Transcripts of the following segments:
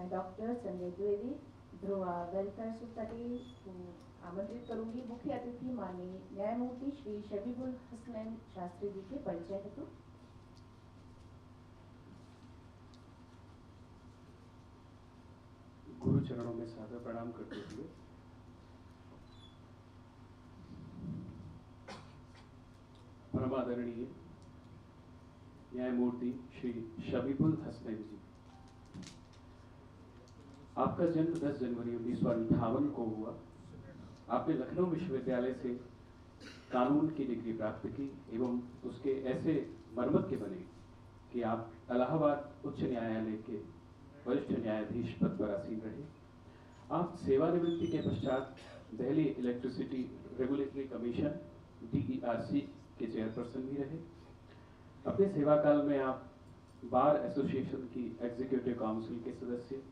मैं doctor Sanjay Dwivedi Dhruva welfare society को आमंत्रित करूंगी। मुख्य अतिथि माननीय न्यायमूर्ति श्री शबीबुल हसनैन शास्त्री जी के परिचय हेतु। गुरु चरणों में सादर प्रणाम करते हुए परम आदरणीय न्यायमूर्ति श्री शबीबुल हसनैन जी, आपका जन्म 10 जनवरी 1958 को हुआ। आपने लखनऊ विश्वविद्यालय से कानून की डिग्री प्राप्त की एवं उसके ऐसे मरमत के बने कि आप इलाहाबाद उच्च न्यायालय के वरिष्ठ न्यायाधीश पद पर आसीन रहे। आप सेवानिवृत्ति के पश्चात Delhi electricity regulatory commission DERC के चेयरपर्सन भी रहे। अपने सेवा काल में आप बार एसोसिएशन की एग्जीक्यूटिव काउंसिल के सदस्य,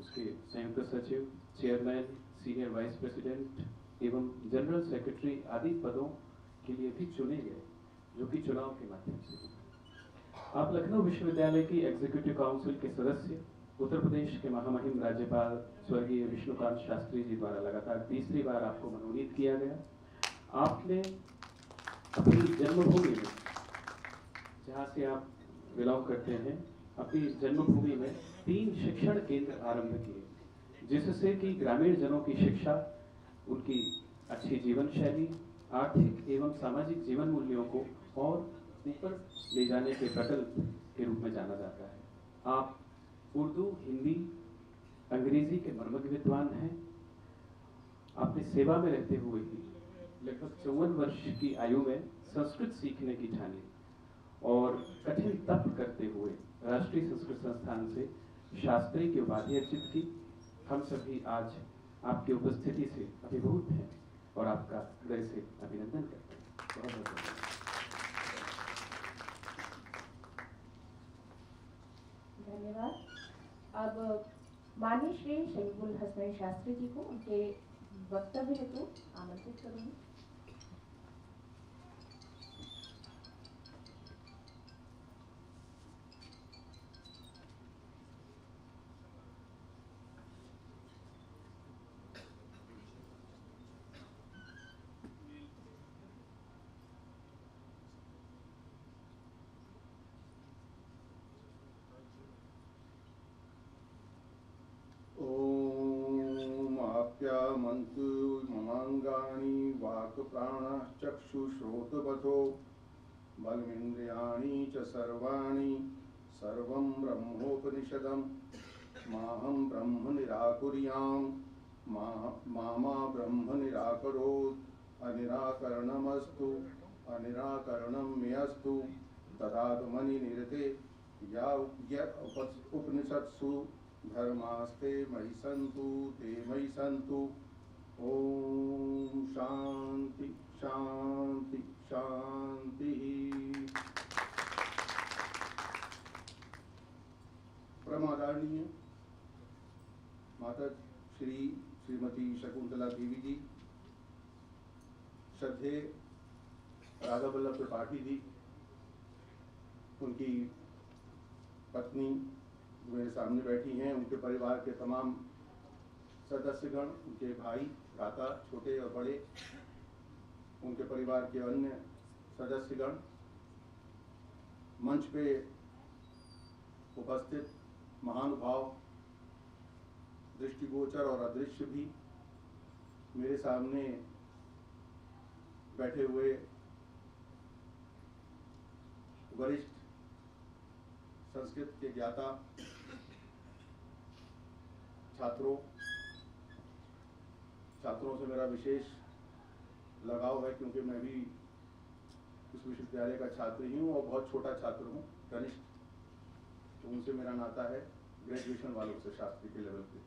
उसके संयुक्त सचिव, चेयरमैन, सीनियर वाइस प्रेसिडेंट एवं जनरल सेक्रेटरी आदि पदों के लिए भी चुने गए, जो कि चुनाव के माध्यम से। आप लखनऊ विश्वविद्यालय की एग्जीक्यूटिव काउंसिल के सदस्य, उत्तर प्रदेश के महामहिम राज्यपाल स्वर्गीय विष्णुकांत शास्त्री जी द्वारा लगातार तीसरी बार आपको मनोनीत किया गया। आपने अपनी जन्मभूमि में, जहाँ से आप बिलोंग करते हैं, अपनी जन्मभूमि में 3 शिक्षण केंद्र आरंभ किए, जिससे कि ग्रामीण जनों की शिक्षा, उनकी अच्छी जीवन शैली, आर्थिक एवं सामाजिक जीवन मूल्यों को और ऊपर ले जाने के प्रकल्प के रूप में जाना जाता है। आप उर्दू, हिंदी, अंग्रेजी के मर्मज्ञ विद्वान हैं। आपने सेवा में रहते हुए ही लगभग 54 वर्ष की आयु में संस्कृत सीखने की ठानी और कठिन तप करते हुए राष्ट्रीय संस्कृत संस्थान से शास्त्री की उपाधि अर्जित की। हम सभी आज आपकी उपस्थिति से अभिभूत हैं और आपका हृदय से अभिनंदन करते हैं। बहुत बहुत धन्यवाद। अब माननीय श्री शबीबुल हसनैन शास्त्री जी को उनके वक्तव्य हेतु आमंत्रित करूंगी। आप्यामन्तु ममाङ्गानि वाक्प्राणश्चक्षुश्रोत्रपथो बलमिन्द्रियाणि च सर्वाणि सर्वं ब्रह्मोपनिषदं माहं ब्रह्म निराकुर्यां मा ब्रह्म निराकरोत् अनिराकरणमस्तु अनिराकरणं मेऽस्तु तदात्मनि निरते या उपनिषत्सु धर्मास्ते मयि सन्तु ते मयि सन्तु। ओम शांति शांति शांति। परम आदरणीय माता श्रीमती शकुंतला देवी जी, श्रद्धेय राधा वल्लभ त्रिपाठी जी, उनकी पत्नी मेरे सामने बैठी हैं, उनके परिवार के तमाम सदस्यगण, उनके भाई, भ्राता, छोटे और बड़े, उनके परिवार के अन्य सदस्यगण, मंच पे उपस्थित महानुभाव, दृष्टिगोचर और अदृश्य भी, मेरे सामने बैठे हुए वरिष्ठ संस्कृत के ज्ञाता, छात्रों से मेरा विशेष लगाव है, क्योंकि मैं भी इस विश्वविद्यालय का छात्र ही हूँ और बहुत छोटा छात्र हूँ, कनिष्ठ, तो उनसे मेरा नाता है ग्रेजुएशन वालों से, शास्त्री के लेवल पे।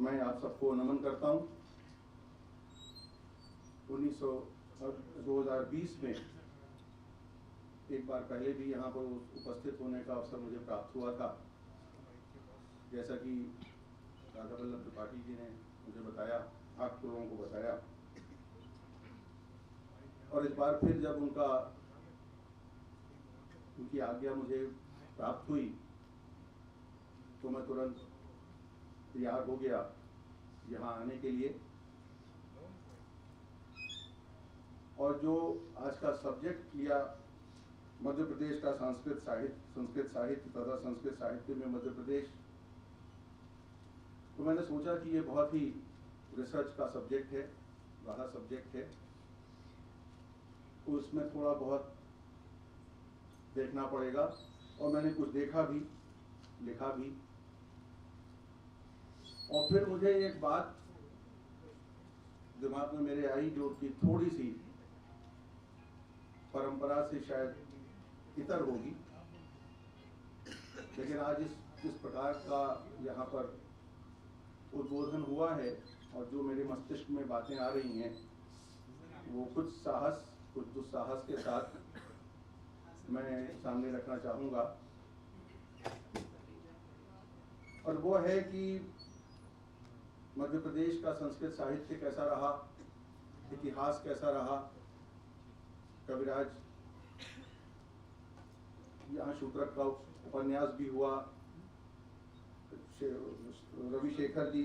मैं आप सबको नमन करता हूँ। 2020 में एक बार पहले भी यहाँ पर उपस्थित होने का अवसर मुझे प्राप्त हुआ था, जैसा कि राधा वल्लभ त्रिपाठी जी ने मुझे बताया, आप लोगों को बताया। और इस बार फिर जब उनकी आज्ञा मुझे प्राप्त हुई तो मैं तुरंत तैयार हो गया यहाँ आने के लिए। और जो आज का सब्जेक्ट लिया मध्य प्रदेश का संस्कृत साहित्य तथा संस्कृत साहित्य में मध्य प्रदेश, तो मैंने सोचा कि ये बहुत ही रिसर्च का सब्जेक्ट है, बड़ा सब्जेक्ट है, तो उसमें थोड़ा बहुत देखना पड़ेगा। और मैंने कुछ देखा भी, लिखा भी। और फिर मुझे एक बात दिमाग में मेरे आई जो कि थोड़ी सी परंपरा से शायद इतर होगी, लेकिन आज इस प्रकार का यहाँ पर उद्बोधन हुआ है और जो मेरे मस्तिष्क में बातें आ रही हैं वो कुछ साहस कुछ दुस्साहस के साथ मैं सामने रखना चाहूँगा। और वो है कि मध्य प्रदेश का संस्कृत साहित्य कैसा रहा, इतिहास कैसा रहा। कविराज यहाँ शूद्रक का उपन्यास भी हुआ, रविशेखर जी,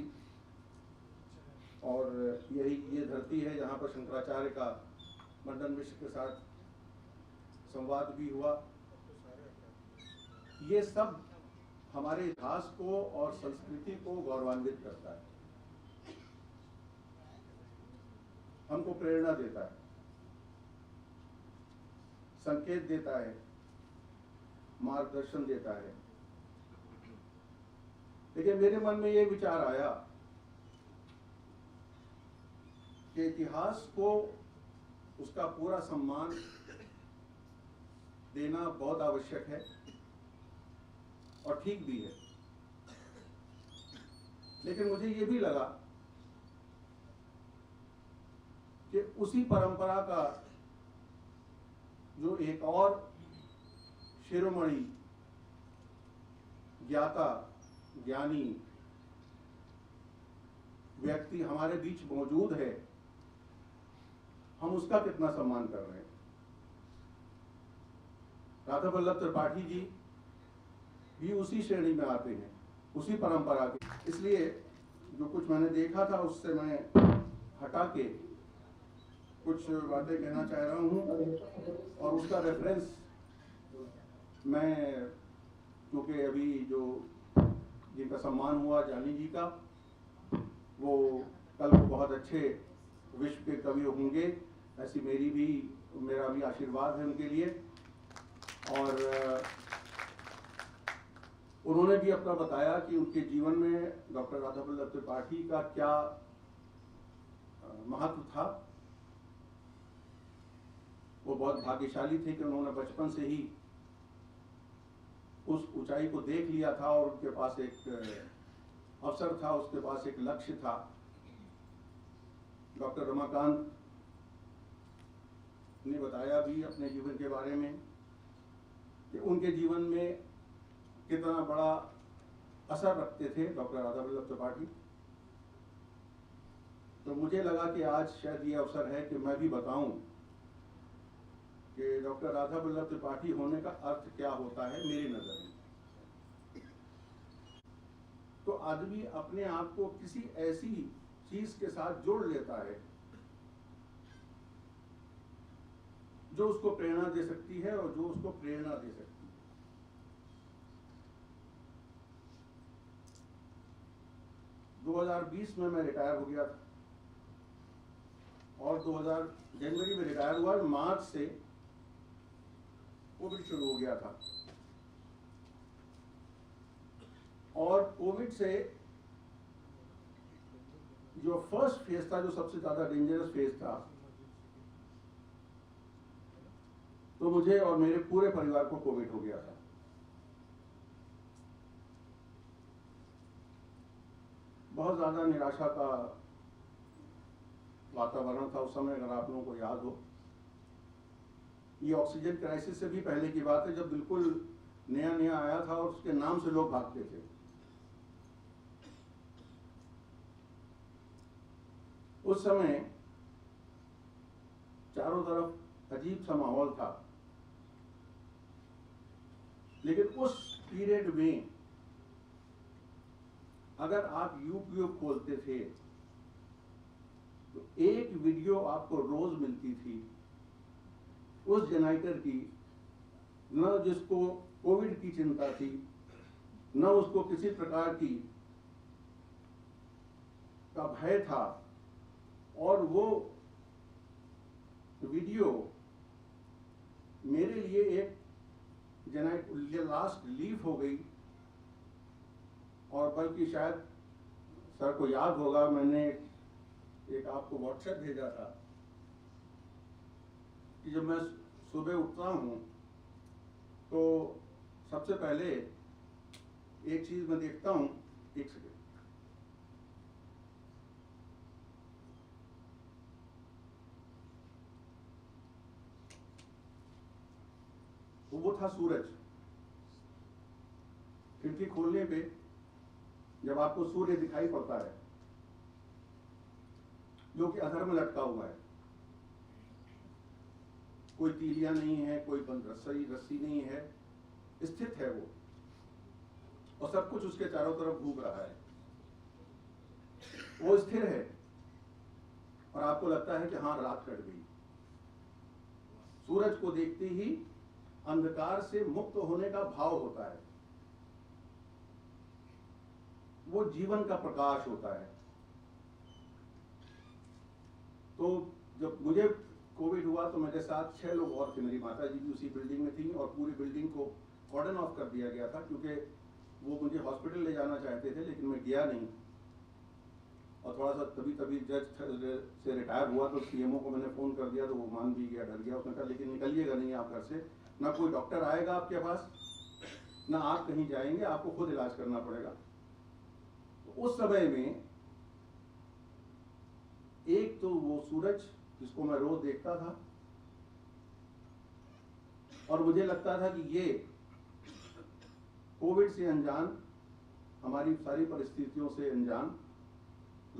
और ये धरती है जहाँ पर शंकराचार्य का मंडन मिश्र के साथ संवाद भी हुआ। ये सब हमारे इतिहास को और संस्कृति को गौरवान्वित करता है, हमको प्रेरणा देता है, संकेत देता है, मार्गदर्शन देता है। लेकिन मेरे मन में ये विचार आया कि इतिहास को उसका पूरा सम्मान देना बहुत आवश्यक है और ठीक भी है। लेकिन मुझे ये भी लगा कि उसी परंपरा का जो एक और शिरोमणि ज्ञाता ज्ञानी व्यक्ति हमारे बीच मौजूद है, हम उसका कितना सम्मान कर रहे हैं। राधा वल्लभ त्रिपाठी जी भी उसी श्रेणी में आते हैं, उसी परंपरा के। इसलिए जो कुछ मैंने देखा था उससे मैं हटा के कुछ बातें कहना चाह रहा हूँ। और उसका रेफरेंस मैं, क्योंकि अभी जो जिनका सम्मान हुआ जानी जी का, वो कल को बहुत अच्छे विश्व के कवि होंगे, ऐसी मेरा भी आशीर्वाद है उनके लिए। और उन्होंने भी अपना बताया कि उनके जीवन में डॉक्टर राधा वल्लभ त्रिपाठी का क्या महत्व था। वो बहुत भाग्यशाली थे कि उन्होंने बचपन से ही उस ऊंचाई को देख लिया था और उनके पास एक अवसर था, उसके पास एक लक्ष्य था। डॉक्टर रमाकांत ने बताया भी अपने जीवन के बारे में कि उनके जीवन में कितना बड़ा असर रखते थे डॉक्टर राधा वल्लभ त्रिपाठी। तो मुझे लगा कि आज शायद ये अवसर है कि मैं भी बताऊं कि डॉक्टर राधा वल्लभ त्रिपाठी होने का अर्थ क्या होता है मेरी नजर में। तो आदमी अपने आप को किसी ऐसी चीज के साथ जोड़ लेता है जो उसको प्रेरणा दे सकती है और जो उसको प्रेरणा दे सकती है। दो 2020 में मैं रिटायर हो गया था और जनवरी में रिटायर हुआ। मार्च से कोविड शुरू हो गया था और कोविड से जो फर्स्ट फेज था, जो सबसे ज्यादा डेंजरस फेज था, तो मुझे और मेरे पूरे परिवार को कोविड हो गया था। बहुत ज्यादा निराशा का वातावरण था उस समय, अगर आप लोगों को याद हो। ये ऑक्सीजन क्राइसिस से भी पहले की बात है, जब बिल्कुल नया नया आया था और उसके नाम से लोग भागते थे। उस समय चारों तरफ अजीब सा माहौल था, लेकिन उस पीरियड में अगर आप यूट्यूब खोलते थे तो एक वीडियो आपको रोज मिलती थी उस जेनाइटर की, न जिसको कोविड की चिंता थी, न उसको किसी प्रकार की का भय था, और वो वीडियो मेरे लिए एक जेनाइटर लास्ट लीफ हो गई। और बल्कि शायद सर को याद होगा, मैंने एक आपको व्हाट्सएप भेजा था कि जब मैं सुबह उठता हूँ तो सबसे पहले एक चीज मैं देखता हूँ, एक सेकेंड, वो था सूरज। खिड़की खोलने पे जब आपको सूर्य दिखाई पड़ता है जो कि अधर में लटका हुआ है, कोई तीलियां नहीं है, कोई बंद रस्सी नहीं है, स्थित है वो, और सब कुछ उसके चारों तरफ घूम रहा है, वो स्थिर है, और आपको लगता है कि हाँ रात कट गई। सूरज को देखते ही अंधकार से मुक्त होने का भाव होता है, वो जीवन का प्रकाश होता है। तो जब मुझे कोविड हुआ तो मेरे साथ 6 लोग और थे, मेरी माता जी भी उसी बिल्डिंग में थी, और पूरी बिल्डिंग को कॉर्डन ऑफ कर दिया गया था, क्योंकि वो मुझे हॉस्पिटल ले जाना चाहते थे, लेकिन मैं गया नहीं। और थोड़ा सा तभी जज से रिटायर हुआ तो सीएमओ को मैंने फोन कर दिया, तो वो मान भी गया, डर गया। उसने कहा लेकिन निकलिएगा नहीं आप घर से, ना कोई डॉक्टर आएगा आपके पास, ना आप कहीं जाएंगे, आपको खुद इलाज करना पड़ेगा। तो उस समय में एक तो वो सूरज जिसको मैं रोज देखता था, और मुझे लगता था कि ये कोविड से अनजान, हमारी सारी परिस्थितियों से अनजान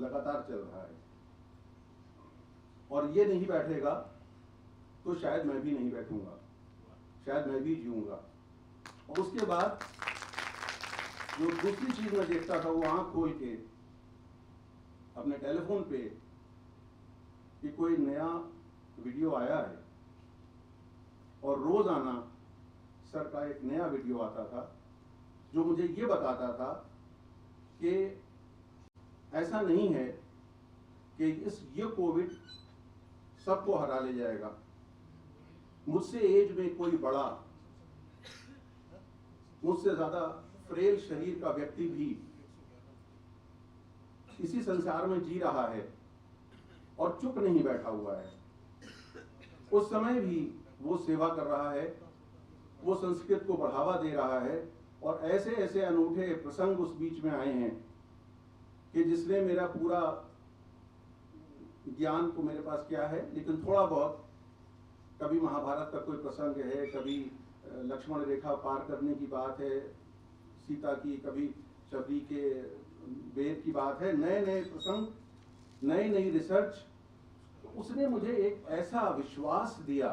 लगातार चल रहा है, और ये नहीं बैठेगा तो शायद मैं भी नहीं बैठूंगा, शायद मैं भी जीऊंगा। और उसके बाद जो दूसरी चीज मैं देखता था, वो आंख खोल के अपने टेलीफोन पे कि कोई नया वीडियो आया है, और रोजाना सर का एक नया वीडियो आता था जो मुझे ये बताता था कि ऐसा नहीं है कि ये कोविड सबको हरा ले जाएगा। मुझसे एज में कोई बड़ा, मुझसे ज्यादा फ्रेल शरीर का व्यक्ति भी इसी संसार में जी रहा है और चुप नहीं बैठा हुआ है। उस समय भी वो सेवा कर रहा है, वो संस्कृत को बढ़ावा दे रहा है, और ऐसे ऐसे अनूठे प्रसंग उस बीच में आए हैं कि जिसने मेरा पूरा ज्ञान तो मेरे पास क्या है, लेकिन थोड़ा बहुत, कभी महाभारत का कोई प्रसंग है, कभी लक्ष्मण रेखा पार करने की बात है सीता की, कभी शबरी के वेद की बात है, नए नए प्रसंग, नई नई रिसर्च। तो उसने मुझे एक ऐसा विश्वास दिया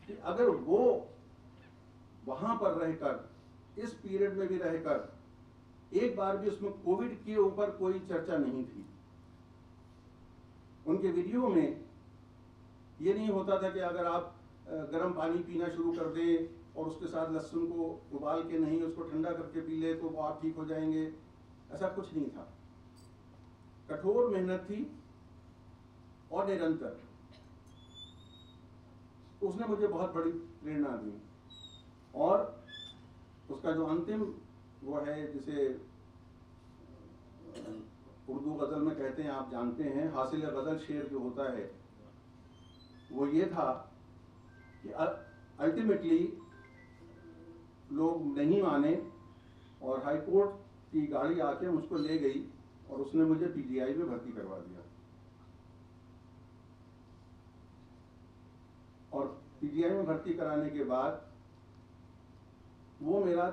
कि अगर वो वहां पर रहकर, इस पीरियड में भी रहकर, एक बार भी उसमें कोविड के ऊपर कोई चर्चा नहीं थी। उनके वीडियो में ये नहीं होता था कि अगर आप गर्म पानी पीना शुरू कर दें और उसके साथ लहसुन को उबाल के नहीं, उसको ठंडा करके पी ले तो आप ठीक हो जाएंगे, ऐसा कुछ नहीं था। कठोर मेहनत थी और निरंतर। उसने मुझे बहुत बड़ी प्रेरणा दी, और उसका जो अंतिम वो है, जिसे उर्दू गजल में कहते हैं, आप जानते हैं, हासिल गजल शेर जो होता है, वो ये था कि अल्टीमेटली लोग नहीं माने और हाई कोर्ट की गाड़ी आके मुझको ले गई और उसने मुझे पीजीआई में भर्ती करवा दिया। और पीजीआई में भर्ती कराने के बाद वो मेरा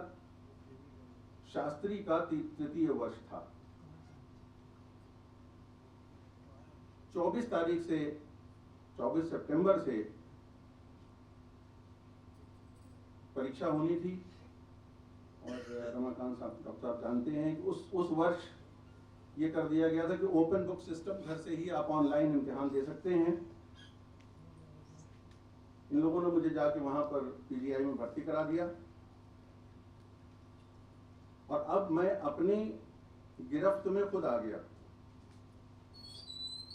शास्त्री का तृतीय वर्ष था। 24 सितंबर से परीक्षा होनी थी और रमाकांत साहब डॉक्टर साहब जानते हैं कि उस वर्ष ये कर दिया गया था कि ओपन बुक सिस्टम, घर से ही आप ऑनलाइन इम्तिहान दे सकते हैं। इन लोगों ने मुझे जाके वहां पर पीजीआई में भर्ती करा दिया और अब मैं अपनी गिरफ्त में खुद आ गया।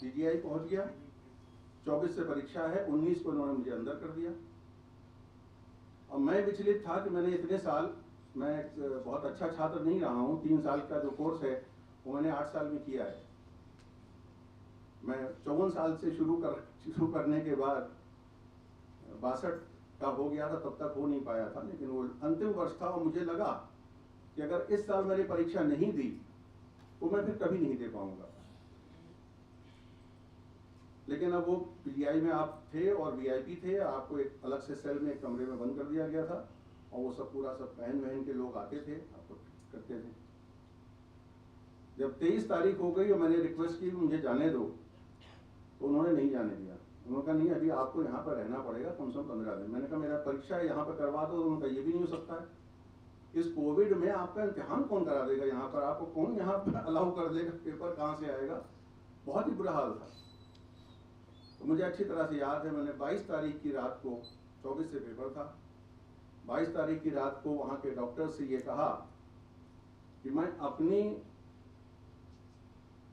पीजीआई पहुंच गया, 24 से परीक्षा है, 19 को उन्होंने मुझे अंदर कर दिया। और मैं विचलित था कि मैंने इतने साल, मैं बहुत अच्छा छात्र नहीं रहा हूँ, 3 साल का जो कोर्स है वो मैंने 8 साल में किया है। मैं 54 साल से शुरू करने के बाद 62 का हो गया था, तब तक हो नहीं पाया था, लेकिन वो अंतिम वर्ष था और मुझे लगा कि अगर इस साल मैंने परीक्षा नहीं दी तो मैं फिर कभी नहीं दे पाऊंगा। लेकिन अब वो पीजीआई में आप थे और वीआईपी थे, आपको एक अलग से सेल में एक कमरे में बंद कर दिया गया था और वो सब पूरा सब पहन वहन के लोग आते थे, आपको करते थे। जब 23 तारीख हो गई और मैंने रिक्वेस्ट की मुझे जाने दो, तो उन्होंने नहीं जाने दिया। उन्होंने कहा नहीं, अभी आपको यहाँ पर रहना पड़ेगा कम से कम 15 दिन। मैंने कहा मेरा परीक्षा यहाँ पर करवा दो। उन्होंने कहा ये भी नहीं हो सकता है, इस कोविड में आपका इम्तिहान कौन करा देगा यहाँ पर, आपको कौन यहाँ पर अलाउ कर देगा, पेपर कहाँ से आएगा। बहुत ही बुरा हाल था। तो मुझे अच्छी तरह से याद है, मैंने 22 तारीख की रात को, 24 से पेपर था, 22 तारीख की रात को वहाँ के डॉक्टर से ये कहा कि मैं अपनी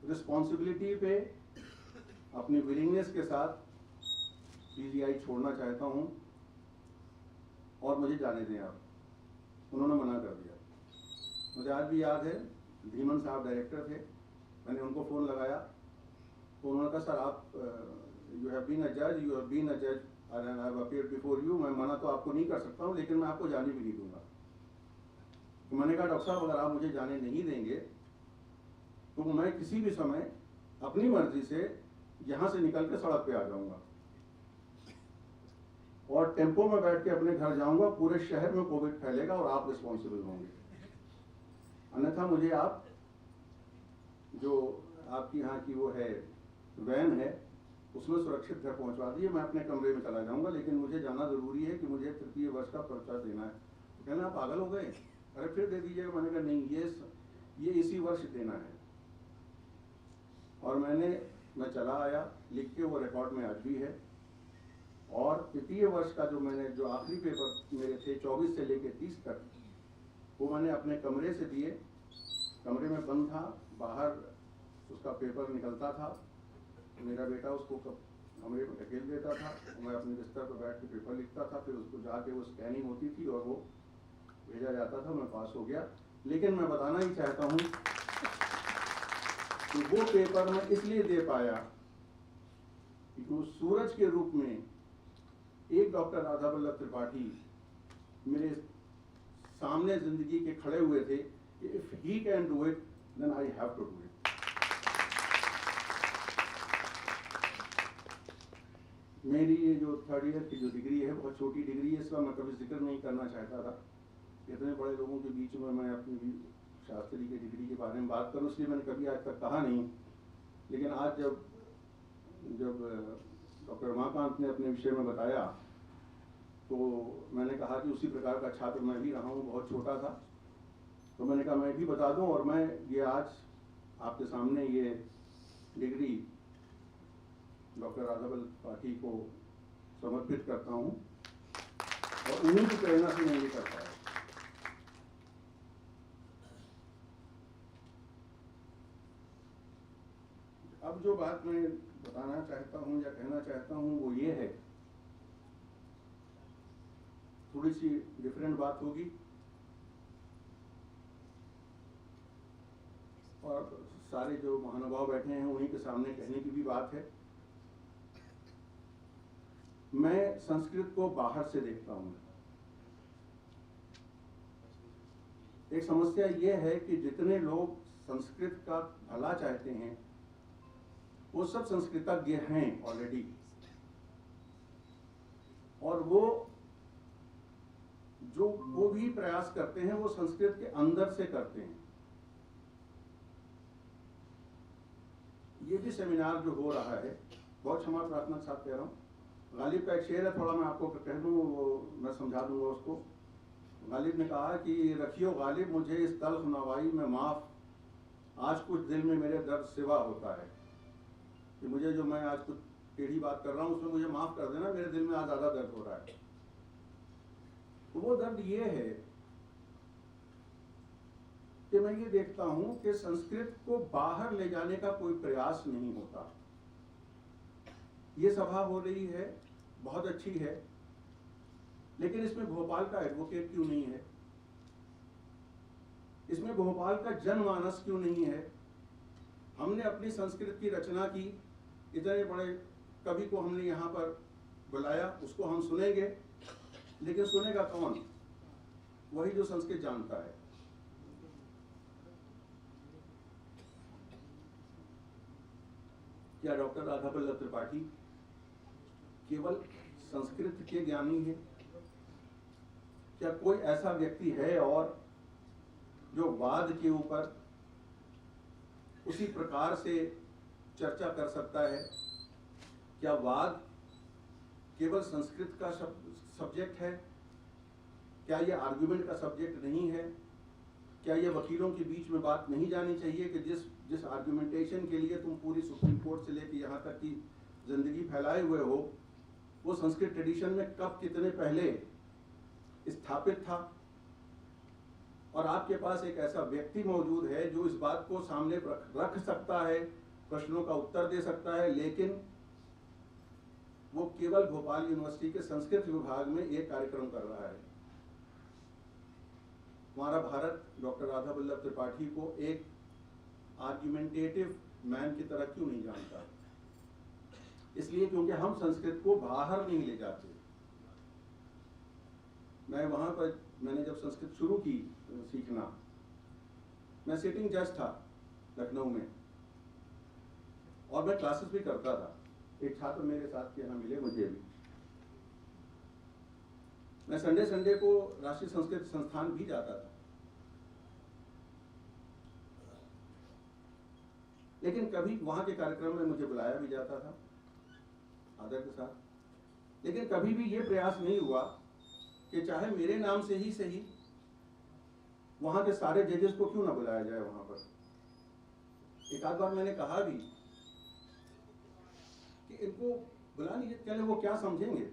रिस्पॉन्सिबिलिटी पे, अपनी विलिंगनेस के साथ पीजीआई छोड़ना चाहता हूँ और मुझे जाने दें आप। उन्होंने मना कर दिया। मुझे आज भी याद है, धीमन साहब डायरेक्टर थे, मैंने उनको फ़ोन लगाया तो उन्होंने कहा सर आप यू हैव बीन अ जज and I have appeared before you. मैं मना तो आपको नहीं कर सकता हूँ, लेकिन मैं आपको जाने भी नहीं दूंगा। तो मैंने कहा डॉक्टर साहब अगर आप मुझे जाने नहीं देंगे तो मैं किसी भी समय अपनी मर्जी से यहाँ से निकल के सड़क पे आ जाऊंगा और टेम्पो में बैठ के अपने घर जाऊंगा। पूरे शहर में कोविड फैलेगा और आप रिस्पॉन्सिबल होंगे, अन्यथा मुझे आप जो आपकी यहाँ की वो है वैन है उसमें सुरक्षित घर पहुंचवा दिए, मैं अपने कमरे में चला जाऊंगा, लेकिन मुझे जाना जरूरी है कि मुझे तृतीय वर्ष का पर्चा देना है। तो कहना आप पागल हो गए, अरे फिर दे दीजिएगा। मैंने कहा नहीं, ये इसी वर्ष देना है। और मैं चला आया, लिख के वो रिकॉर्ड में आज भी है। और तृतीय वर्ष का जो आखिरी पेपर मेरे थे 24 से लेके 30 तक, वो मैंने अपने कमरे से दिए। कमरे में बंद था, बाहर उसका पेपर निकलता था, मेरा बेटा उसको कमरे में ढकेल देता था, मैं अपने बिस्तर पर बैठ के पेपर लिखता था, फिर उसको जाके वो स्कैनिंग होती थी और वो भेजा जाता था, मैं पास हो गया। लेकिन मैं बताना ही चाहता हूँ कि वो पेपर मैं इसलिए दे पाया कि वो सूरज के रूप में एक डॉक्टर राधा वल्लभ त्रिपाठी मेरे सामने जिंदगी के खड़े हुए थे कि if he can do it then I have to do it. मेरी ये जो 3rd ईयर की जो डिग्री है बहुत छोटी डिग्री है, इसका मैं कभी जिक्र नहीं करना चाहता था। इतने बड़े लोगों के बीच में मैं अपनी शास्त्री की डिग्री के बारे में बात करूं, इसलिए मैंने कभी आज तक कहा नहीं। लेकिन आज जब डॉक्टर रमाकांत ने अपने विषय में बताया तो मैंने कहा कि उसी प्रकार का छात्र मैं भी रहा हूँ, बहुत छोटा था। तो मैंने कहा मैं भी बता दूं और मैं ये आज आपके सामने ये डिग्री डॉक्टर राधा वल्लभ त्रिपाठी को समर्पित करता हूँ और उन्हीं की प्रेरणा से मैं ये कर पाया। अब जो बात मैं बताना चाहता हूँ या कहना चाहता हूँ वो ये है, थोड़ी सी डिफरेंट बात होगी और सारे जो महानुभाव बैठे हैं उन्हीं के सामने कहने की भी बात है। मैं संस्कृत को बाहर से देखता हूँ। एक समस्या ये है कि जितने लोग संस्कृत का भला चाहते हैं वो सब संस्कृतज्ञ हैं ऑलरेडी, और वो भी प्रयास करते हैं वो संस्कृत के अंदर से करते हैं। ये भी सेमिनार जो हो रहा है, बहुत क्षमा प्रार्थना के साथ कह रहा हूँ, गालिब का एक शेर है, थोड़ा मैं आपको कह दूँ, वो मैं समझा दूंगा उसको। गालिब ने कहा कि रखियो गालिब मुझे इस तल्ख नवाई में माफ़, आज कुछ दिल में मेरे दर्द सिवा होता है, कि मुझे जो मैं आज कुछ टेढ़ी बात कर रहा हूँ उसमें मुझे माफ़ कर देना, मेरे दिल में आज ज़्यादा दर्द हो रहा है। तो वो दर्द ये है कि मैं ये देखता हूँ कि संस्कृत को बाहर ले जाने का कोई प्रयास नहीं होता। ये सभा हो रही है, बहुत अच्छी है, लेकिन इसमें भोपाल का एडवोकेट क्यों नहीं है? इसमें भोपाल का जनमानस क्यों नहीं है? हमने अपनी संस्कृत की रचना की, इतने बड़े कवि को हमने यहाँ पर बुलाया, उसको हम सुनेंगे, लेकिन सुनेगा कौन? वही जो संस्कृत जानता है। क्या डॉक्टर राधावल्लभ त्रिपाठी केवल संस्कृत के ज्ञानी हैं? क्या कोई ऐसा व्यक्ति है और जो वाद के ऊपर उसी प्रकार से चर्चा कर सकता है? क्या वाद केवल संस्कृत का सब्जेक्ट है? क्या ये आर्गुमेंट का सब्जेक्ट नहीं है? क्या ये वकीलों के बीच में बात नहीं जानी चाहिए कि जिस आर्गुमेंटेशन के लिए तुम पूरी सुप्रीम कोर्ट से लेकर यहाँ तक की जिंदगी फैलाए हुए हो, वो संस्कृत ट्रेडिशन में कब कितने पहले स्थापित था? और आपके पास एक ऐसा व्यक्ति मौजूद है जो इस बात को सामने रख सकता है, प्रश्नों का उत्तर दे सकता है, लेकिन वो केवल भोपाल यूनिवर्सिटी के संस्कृत विभाग में एक कार्यक्रम कर रहा है। हमारा भारत डॉक्टर राधावल्लभ त्रिपाठी को एक आर्ग्यूमेंटेटिव मैन की तरह क्यों नहीं जानता? इसलिए क्योंकि हम संस्कृत को बाहर नहीं ले जाते। मैं वहां पर मैंने जब संस्कृत शुरू की सीखना, मैं सिटिंग जज था लखनऊ में, और मैं क्लासेस भी करता था। एक छात्र मेरे साथ के यहाँ मिले मुझे भी। मैं संडे को राष्ट्रीय संस्कृत संस्थान भी जाता था, लेकिन कभी वहां के कार्यक्रम में मुझे बुलाया भी जाता था आदर के साथ, लेकिन कभी भी ये प्रयास नहीं हुआ कि चाहे मेरे नाम से ही सही वहां के सारे जजेस को क्यों ना बुलाया जाए वहां पर। एक आध बार मैंने कहा भी कि इनको बुला लीजिए, चले वो क्या समझेंगे।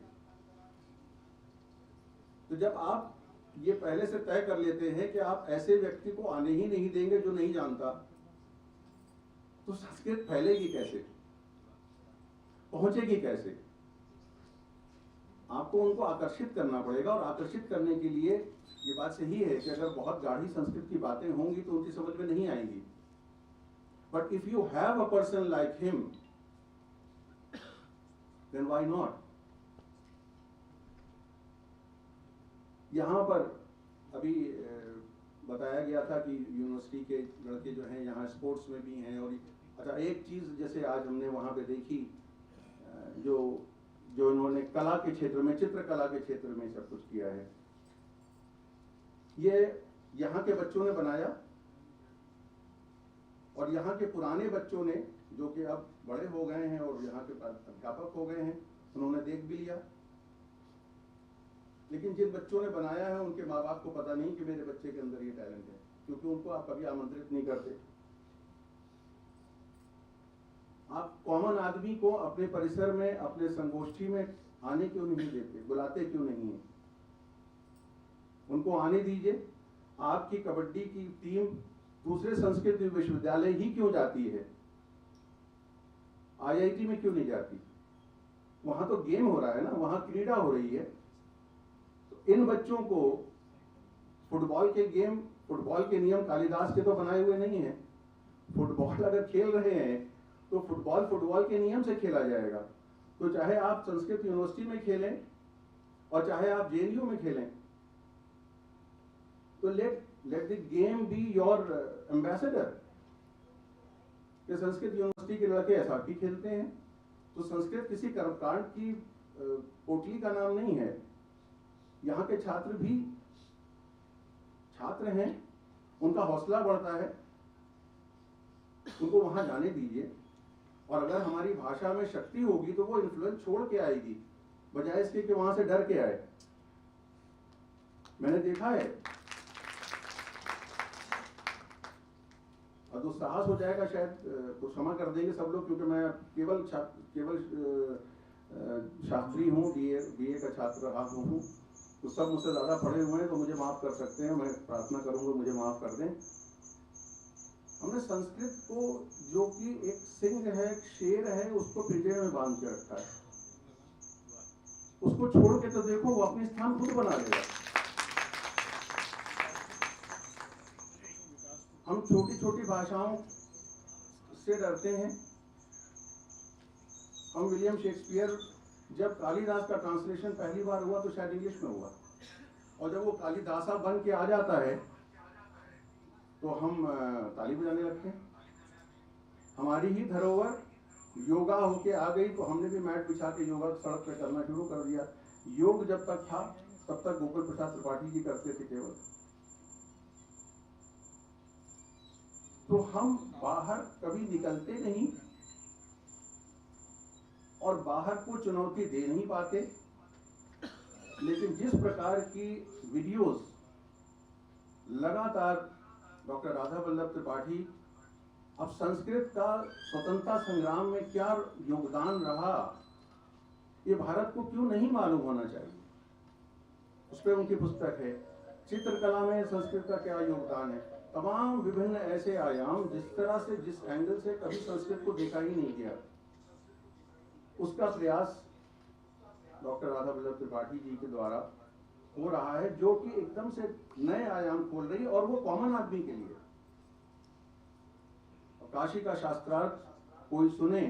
तो जब आप ये पहले से तय कर लेते हैं कि आप ऐसे व्यक्ति को आने ही नहीं देंगे जो नहीं जानता, तो संस्कृत फैलेगी कैसे, पहुंचेगी कैसे? आपको उनको आकर्षित करना पड़ेगा, और आकर्षित करने के लिए ये बात सही है कि अगर बहुत गाढ़ी संस्कृत की बातें होंगी तो उनकी समझ में नहीं आएंगी। But if you have a person like him, then why not? यहाँ पर अभी बताया गया था कि यूनिवर्सिटी के लड़के जो हैं यहाँ स्पोर्ट्स में भी हैं। और अच्छा, एक चीज़ जैसे आज हमने वहाँ पे देखी, जो इन्होंने कला के क्षेत्र में, चित्रकला के क्षेत्र में सब कुछ किया है, ये यहाँ के बच्चों ने बनाया, और यहाँ के पुराने बच्चों ने, जो कि अब बड़े हो गए हैं और यहाँ के अध्यापक हो गए हैं, उन्होंने देख भी लिया। लेकिन जिन बच्चों ने बनाया है उनके माँ बाप को पता नहीं कि मेरे बच्चे के अंदर ये टैलेंट है, क्योंकि उनको आप कभी आमंत्रित नहीं करते। आप कॉमन आदमी को अपने परिसर में, अपने संगोष्ठी में आने क्यों नहीं देते, बुलाते क्यों नहीं है? उनको आने दीजिए। आपकी कबड्डी की टीम दूसरे संस्कृत विश्वविद्यालय ही क्यों जाती है? आईआईटी में क्यों नहीं जाती? वहां तो गेम हो रहा है ना, वहां क्रीड़ा हो रही है। तो इन बच्चों को फुटबॉल के गेम, फुटबॉल के नियम कालिदास के तो बनाए हुए नहीं है। फुटबॉल अगर खेल रहे हैं तो फुटबॉल के नियम से खेला जाएगा। तो चाहे आप संस्कृत यूनिवर्सिटी में खेलें और चाहे आप जेएनयू में खेलें, तो let the game be your ambassador. कि संस्कृत यूनिवर्सिटी के लड़के ऐसा भी खेलते हैं। तो संस्कृत किसी कर्मकांड की पोटली का नाम नहीं है। यहाँ के छात्र भी छात्र हैं, उनका हौसला बढ़ता है, उनको वहां जाने दीजिए। और अगर हमारी भाषा में शक्ति होगी तो वो इन्फ्लुएंस छोड़ के आएगी, बजाय इसके कि वहां से डर के आए। मैंने देखा है। और तो साहस हो जाएगा शायद, तो क्षमा कर देंगे सब लोग, क्योंकि मैं केवल शास्त्री हूँ, बीए का छात्र रहा हूँ। तो सब मुझसे ज़्यादा पढ़े हुए हैं, तो मुझे माफ़ कर सकते हैं। मैं प्रार्थना करूँगा मुझे माफ़ कर दें। हमने संस्कृत को, जो कि एक सिंह है, एक शेर है, उसको पिंजरे में बांध के रखा है। उसको छोड़ के तो देखो, वो अपनी स्थान खुद बना लेगा। हम छोटी छोटी भाषाओं से डरते हैं। हम विलियम शेक्सपियर, जब कालिदास का ट्रांसलेशन पहली बार हुआ तो शायद इंग्लिश में हुआ, और जब वो कालिदासा बन के आ जाता है तो हम ताली बजाने लगते हैं। हमारी ही धरोहर योगा होके आ गई, तो हमने भी मैट बिछा के योगा सड़क पे करना शुरू कर दिया। योग जब तक था तब तक गोकुल प्रसाद त्रिपाठी जी करते थे केवल। तो हम बाहर कभी निकलते नहीं और बाहर को चुनौती दे नहीं पाते। लेकिन जिस प्रकार की वीडियोस लगातार डॉक्टर राधा वल्लभ त्रिपाठी, अब संस्कृत का स्वतंत्रता संग्राम में क्या योगदान रहा, ये भारत को क्यों नहीं मालूम होना चाहिए। उस पर उनकी पुस्तक है। चित्रकला में संस्कृत का क्या योगदान है, तमाम विभिन्न ऐसे आयाम, जिस तरह से, जिस एंगल से कभी संस्कृत को देखा ही नहीं गया, उसका प्रयास डॉक्टर राधा वल्लभ त्रिपाठी जी के द्वारा हो रहा है, जो कि एकदम से नए आयाम खोल रही है, और वो कॉमन आदमी के लिए। काशी का शास्त्रार्थ कोई सुने,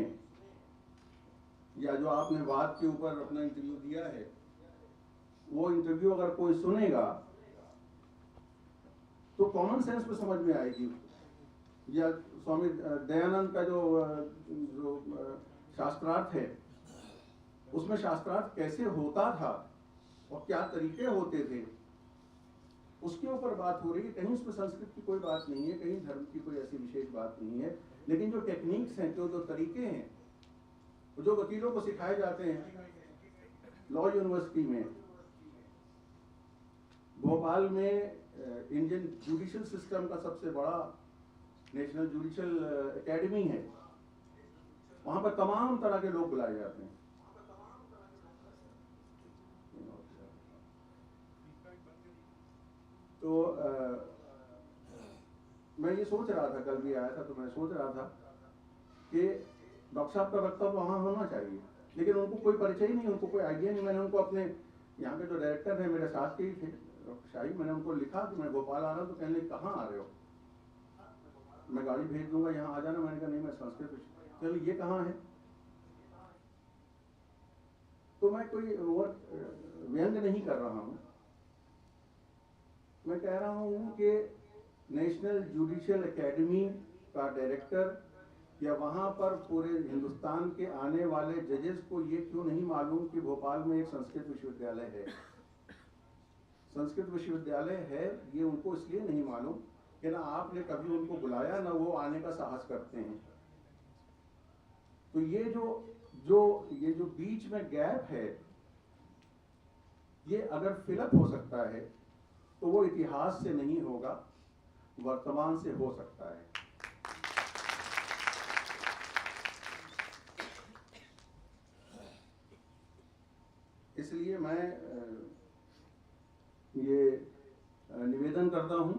या जो आपने वाद के ऊपर अपना इंटरव्यू दिया है, वो इंटरव्यू अगर कोई सुनेगा तो कॉमन सेंस पे समझ में आएगी। या स्वामी दयानंद का जो शास्त्रार्थ है, उसमें शास्त्रार्थ कैसे होता था और क्या तरीके होते थे, उसके ऊपर बात हो रही है। कहीं उसमें संस्कृत की कोई बात नहीं है, कहीं धर्म की कोई ऐसी विशेष बात नहीं है। लेकिन जो टेक्निक्स हैं, जो तरीके हैं, जो वकीलों को सिखाए जाते हैं लॉ यूनिवर्सिटी में, भोपाल में इंडियन जुडिशियल सिस्टम का सबसे बड़ा नेशनल जुडिशियल एकेडमी है, वहां पर तमाम तरह के लोग बुलाए जाते हैं। तो मैं ये सोच रहा था, कल भी आया था तो मैं सोच रहा था कि डॉक्टर साहब का वक्तव्य वहाँ होना चाहिए, लेकिन उनको कोई परिचय ही नहीं, उनको कोई आइडिया नहीं। मैंने उनको अपने यहाँ के जो डायरेक्टर है, मेरे साथ के ही थे, डॉक्टर शाही, मैंने उनको लिखा कि मैं भोपाल आ रहा हूँ, तो कहने कहाँ आ रहे हो, मैं गाड़ी भेज दूंगा, यहाँ आ जाना। मैंने कहा नहीं, मैं संस्कृत, चलो ये कहाँ है। तो मैं कोई व्यंग नहीं कर रहा हूँ, मैं कह रहा हूँ कि नेशनल जुडिशियल एकेडमी का डायरेक्टर या वहाँ पर पूरे हिंदुस्तान के आने वाले जजेस को ये क्यों नहीं मालूम कि भोपाल में एक संस्कृत विश्वविद्यालय है। संस्कृत विश्वविद्यालय है, ये उनको इसलिए नहीं मालूम कि ना आपने कभी उनको बुलाया, ना वो आने का साहस करते हैं। तो ये जो बीच में गैप है, ये अगर फिलअप हो सकता है तो वो इतिहास से नहीं होगा, वर्तमान से हो सकता है। इसलिए मैं ये निवेदन करता हूं